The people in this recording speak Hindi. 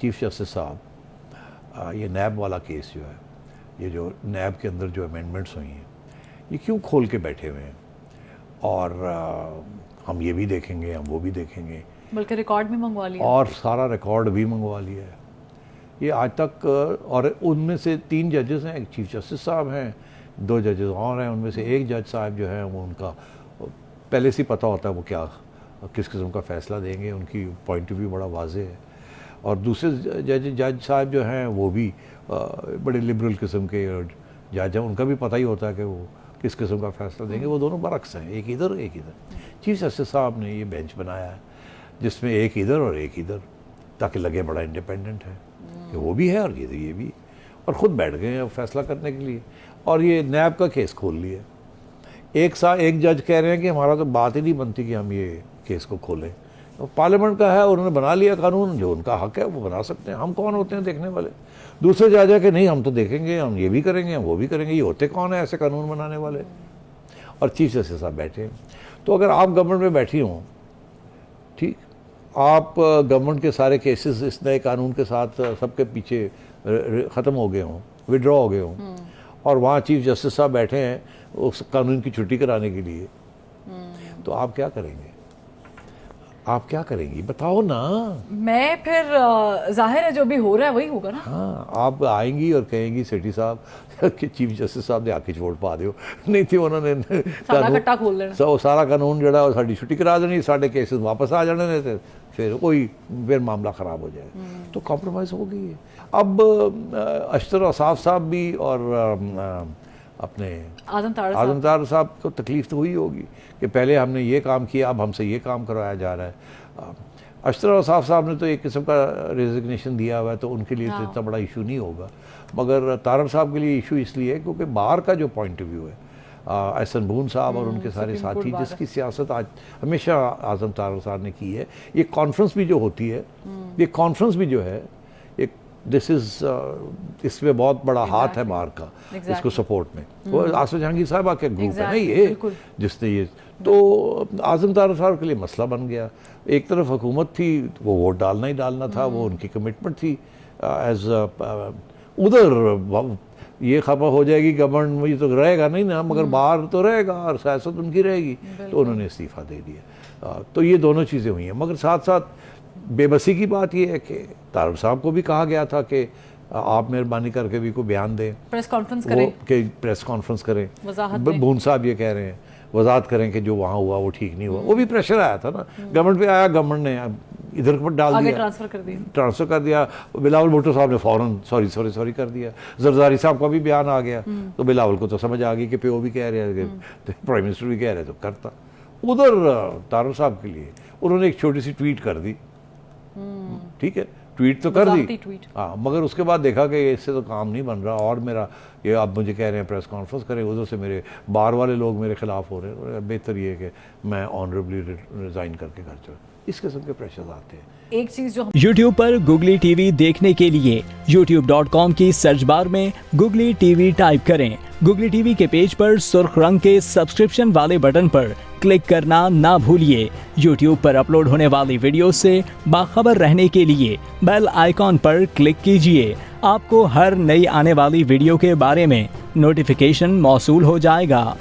चीफ जस्टिस साहब, ये नैब वाला केस जो है, ये जो नैब के अंदर जो अमेंडमेंट्स हुई हैं, ये क्यों खोल के बैठे हुए हैं? और हम ये भी देखेंगे, हम वो भी देखेंगे, बल्कि रिकॉर्ड भी मंगवा लिया और सारा रिकॉर्ड भी मंगवा लिया है। ये आज तक, और उनमें से 3 जजेस हैं, एक चीफ जस्टिस साहब हैं, 2 जजेस और हैं। उनमें से एक जज साहब जो है वो उनका पहले से पता होता है वो क्या किस किस्म का फ़ैसला देंगे, उनकी पॉइंट ऑफ व्यू बड़ा वाज़ेह है। और दूसरे जज साहब जो हैं वो भी बड़े लिबरल किस्म के जज हैं, उनका भी पता ही होता है कि वो किस किस्म का फ़ैसला देंगे। वो दोनों बरक्स हैं, एक इधर एक इधर। चीफ जस्टिस साहब ने ये बेंच बनाया है जिसमें एक इधर और एक इधर, ताकि लगे बड़ा इंडिपेंडेंट है कि वो भी है और ये भी, और ख़ुद बैठ गए हैं फैसला करने के लिए। और ये नैब का केस खोल लिया। एक जज कह रहे हैं कि हमारा तो बात ही नहीं बनती कि हम ये केस को खोलें। तो पार्लियामेंट का है, उन्होंने बना लिया कानून, जो उनका हक है वो बना सकते हैं, हम कौन होते हैं देखने वाले। दूसरे जज है कि नहीं हम तो देखेंगे, हम ये भी करेंगे, हम वो भी करेंगे, ये होते कौन है ऐसे कानून बनाने वाले। और चीफ जस्टिस साहब बैठे हैं। तो अगर आप गवर्नमेंट में बैठी हों, ठीक, आप गवर्नमेंट के सारे केसेस इस नए कानून के साथ सबके पीछे ख़त्म हो गए हों, विड्रॉ हो गए हों, और वहाँ चीफ जस्टिस साहब बैठे हैं उस कानून की छुट्टी कराने के लिए, तो आप क्या करेंगे? आप क्या करेंगी बताओ ना। मैं फिर जाहिर है जो भी हो रहा है वही होगा ना। हाँ, आप आएंगी और कहेंगी सेठी साहब कि चीफ जस्टिस साहब ने आके छोड़ पा दियो, नहीं थी उन्होंने सारा कट्टा खोल लेना, सारा कानून जड़ा और साड़ी छुट्टी करा देनी, साढ़े केसेस वापस आ जाने थे, फिर मामला ख़राब हो जाए। तो कॉम्प्रोमाइज़ हो गई है। अब अशतर असाफ साहब भी और अपने आज़म तार साहब को तकलीफ़ तो हुई होगी कि पहले हमने ये काम किया, अब हमसे ये काम करवाया जा रहा है। अशतर असाफ साहब ने तो एक किस्म का रेजिग्नेशन दिया हुआ है, तो उनके लिए तो इतना बड़ा इशू नहीं होगा। मगर तारड़ साहब के लिए इशू इसलिए है क्योंकि बाहर का जो पॉइंट ऑफ व्यू है, एहसन बून साहब और उनके सारे साथी, जिसकी सियासत आज हमेशा आज़म तारड़ साहब ने की है। ये कॉन्फ्रेंस भी जो होती है, ये कॉन्फ्रेंस भी जो है, एक इसमें बहुत बड़ा हाथ है बाहर का, इसको सपोर्ट में। वो आसिफ जहांगीर साहब के ग्रुप है ना ये, जिसने ये, तो आज़म तारड़ साहब के लिए मसला बन गया। एक तरफ हुकूमत थी, वो वोट डालना ही डालना था, वो उनकी कमिटमेंट थी। एज उधर ये खबर हो जाएगी गवर्नमेंट में तो रहेगा नहीं ना, मगर बाहर तो रहेगा और सियासत उनकी रहेगी, तो उन्होंने इस्तीफ़ा दे दिया। तो ये दोनों चीज़ें हुई हैं। मगर साथ साथ बेबसी की बात ये है कि तारड़ साहब को भी कहा गया था कि आप मेहरबानी करके भी कोई बयान दें, प्रेस कॉन्फ्रेंस करें, कि प्रेस कॉन्फ्रेंस करें। बून साहब ये कह रहे हैं वजाहत करें कि जो वहाँ हुआ वो ठीक नहीं हुआ। वो भी प्रेशर आया था ना, गवर्नमेंट पे आया, गवर्नमेंट ने इधर पर डाल दिया, ट्रांसफ़र कर दिया। बिलावल भुट्टो साहब ने फ़ौरन सॉरी कर दिया। जरदारी साहब का भी बयान आ गया, तो बिलावल को तो समझ आ गई कि PO भी कह रहे हैं, प्राइम मिनिस्टर भी कह रहे तो करता। उधर तारड़ साहब के लिए उन्होंने एक छोटी सी ट्वीट कर दी, ठीक है, ट्वीट तो कर दी, हाँ, मगर उसके बाद देखा कि इससे तो काम नहीं बन रहा, और मेरा ये अब मुझे कह रहे हैं प्रेस कॉन्फ्रेंस करें, उधर से मेरे बाहर वाले लोग मेरे खिलाफ हो रहे हैं, बेहतर ये है कि मैं ऑनरेबली रिज़ाइन करके घर चला। इस किस्म के प्रेशर आते हैं। एक चीज जो YouTube पर Googly TV देखने के लिए youtube.com की सर्च बार में Googly TV टाइप करें। Googly TV के पेज पर सुर्ख रंग के सब्सक्रिप्शन वाले बटन पर क्लिक करना ना भूलिए। YouTube पर अपलोड होने वाली वीडियो से बाखबर रहने के लिए बेल आइकॉन पर क्लिक कीजिए। आपको हर नई आने वाली वीडियो के बारे में नोटिफिकेशन मौसूल हो जाएगा।